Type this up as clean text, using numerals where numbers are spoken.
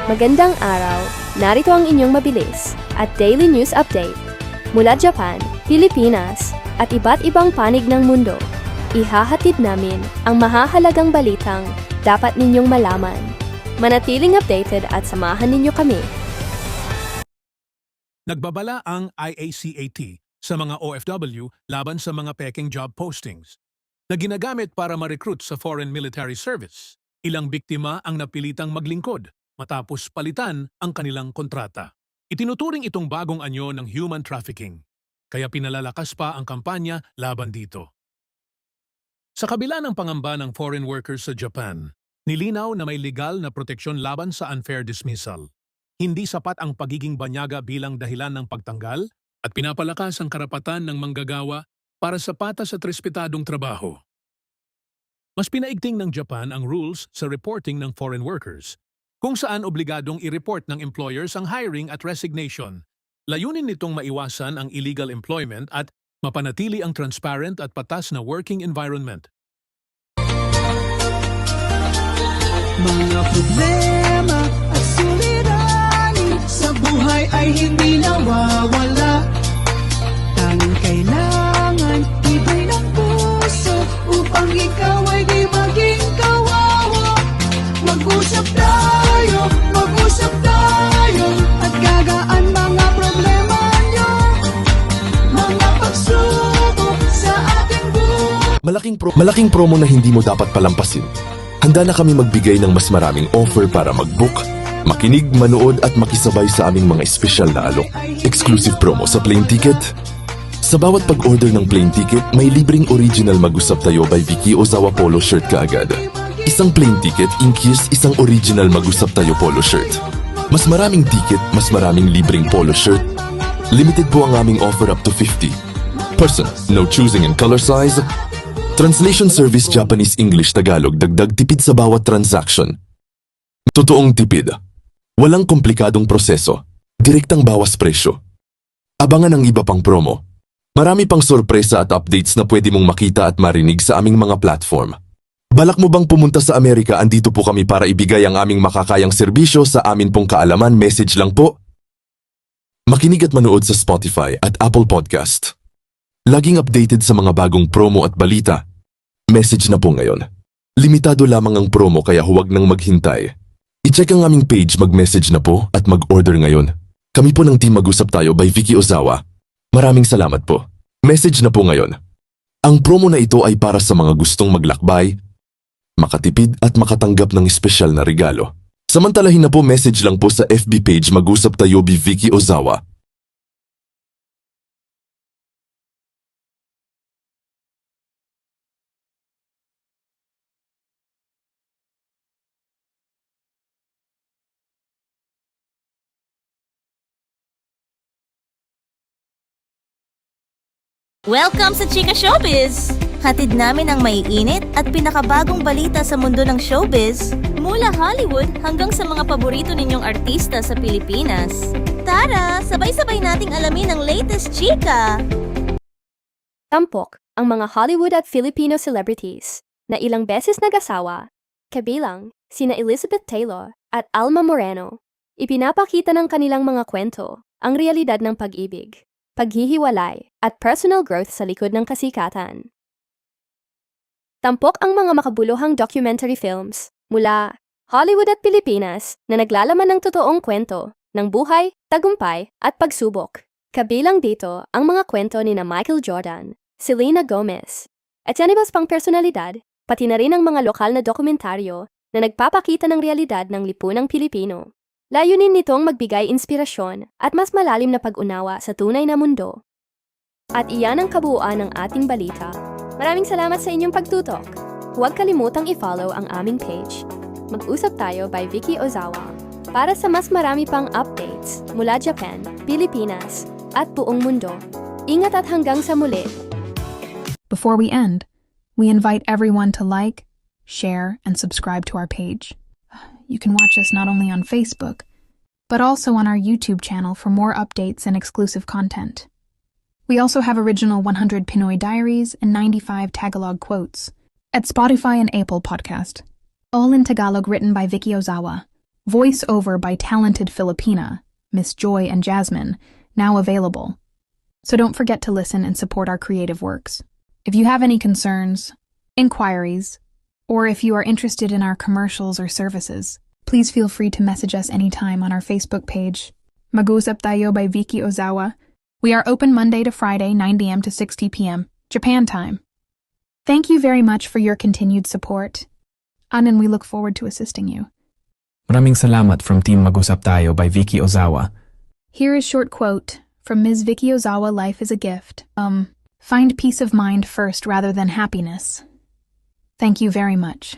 Magandang araw, narito ang inyong mabilis at daily news update mula Japan, Pilipinas at iba't ibang panig ng mundo. Ihahatid namin ang mahahalagang balitang dapat ninyong malaman. Manatiling updated at samahan ninyo kami. Nagbabala ang IACAT sa mga OFW laban sa mga peking job postings na ginagamit para ma-recruit sa foreign military service. Ilang biktima ang napilitang maglingkod matapos palitan ang kanilang kontrata. Itinuturing itong bagong anyo ng human trafficking, kaya pinalalakas pa ang kampanya laban dito. Sa kabila ng pangamba ng foreign workers sa Japan, nilinaw na may legal na proteksyon laban sa unfair dismissal. Hindi sapat ang pagiging banyaga bilang dahilan ng pagtanggal at pinapalakas ang karapatan ng manggagawa para sa patas at respetadong trabaho. Mas pinaigting ng Japan ang rules sa reporting ng foreign workers, kung saan obligadong i-report ng employers ang hiring at resignation. Layunin nitong maiwasan ang illegal employment at mapanatili ang transparent at patas na working environment. Mga problema at suliranin sa buhay ay hindi nawawala. Tanging kailangan ibay ng puso upang ikaw ay di maging kawawa. Mag-usap tayo at gagaan mga problema nyo. Mga pagsubok sa ating buhay. Malaking promo na hindi mo dapat palampasin. Handa na kami magbigay ng mas maraming offer para mag-book, makinig, manood at makisabay sa aming mga espesyal na alok. Exclusive promo sa plane ticket. Sa bawat pag-order ng plane ticket, may libreng original Mag-usap Tayo by Vicky Ozawa polo shirt kaagad. Isang plane ticket includes isang original Mag-usap Tayo polo shirt. Mas maraming ticket, mas maraming libreng polo shirt. Limited po ang aming offer up to 50 person. No choosing in color size. Translation service Japanese English Tagalog, dagdag tipid sa bawat transaction. Totoong tipid. Walang komplikadong proseso. Direktang bawas presyo. Abangan ang iba pang promo. Marami pang sorpresa at updates na pwede mong makita at marinig sa aming mga platform. Balak mo bang pumunta sa Amerika? Andito po kami para ibigay ang aming makakayang serbisyo sa amin pong kaalaman. Message lang po. Makinig at manood sa Spotify at Apple Podcast. Laging updated sa mga bagong promo at balita. Message na po ngayon. Limitado lamang ang promo kaya huwag nang maghintay. I-check ang aming page, mag-message na po at mag-order ngayon. Kami po ng Team Mag-usap Tayo by Vicky Ozawa. Maraming salamat po. Message na po ngayon. Ang promo na ito ay para sa mga gustong maglakbay, makatipid at makatanggap ng espesyal na regalo. Samantalahin na po, message lang po sa FB page Mag-usap Tayo by Vicky Ozawa. Welcome sa Chika Showbiz! Hatid namin ang maiinit at pinakabagong balita sa mundo ng showbiz, mula Hollywood hanggang sa mga paborito ninyong artista sa Pilipinas. Tara, sabay-sabay nating alamin ang latest chika! Tampok ang mga Hollywood at Filipino celebrities na ilang beses nag-asawa, kabilang sina Elizabeth Taylor at Alma Moreno. Ipinapakita ng kanilang mga kwento ang realidad ng pag-ibig, paghihiwalay at personal growth sa likod ng kasikatan. Tampok ang mga makabuluhang documentary films mula Hollywood at Pilipinas na naglalaman ng totoong kwento ng buhay, tagumpay at pagsubok. Kabilang dito ang mga kwento ni Michael Jordan, Selena Gomez, at yan ibang pang personalidad, pati na rin ang mga lokal na dokumentaryo na nagpapakita ng realidad ng lipunang Pilipino. Layunin nitong magbigay inspirasyon at mas malalim na pag-unawa sa tunay na mundo. At iyan ang kabuuan ng ating balita. Maraming salamat sa inyong pagtutok. Huwag kalimutang i-follow ang aming page, Mag-usap Tayo by Vicky Ozawa, para sa mas marami pang updates mula Japan, Pilipinas, at buong mundo. Ingat at hanggang sa muli! Before we end, we invite everyone to like, share, and subscribe to our page. You can watch us not only on Facebook, but also on our YouTube channel for more updates and exclusive content. We also have original 100 Pinoy diaries and 95 Tagalog quotes at Spotify and Apple Podcast, all in Tagalog written by Vicky Ozawa. voiceover by talented Filipina, Miss Joy and Jasmine, now available. So don't forget to listen and support our creative works. If you have any concerns, inquiries, or if you are interested in our commercials or services, please feel free to message us anytime on our Facebook page, Mag-usap Tayo by Vicky Ozawa. We are open Monday to Friday, 9 a.m. to 6 p.m., Japan time. Thank you very much for your continued support. And we look forward to assisting you. Maraming salamat from Team Mag-usap Tayo by Vicky Ozawa. Here is short quote from Ms. Vicky Ozawa, Life is a gift. Find peace of mind first rather than happiness. Thank you very much.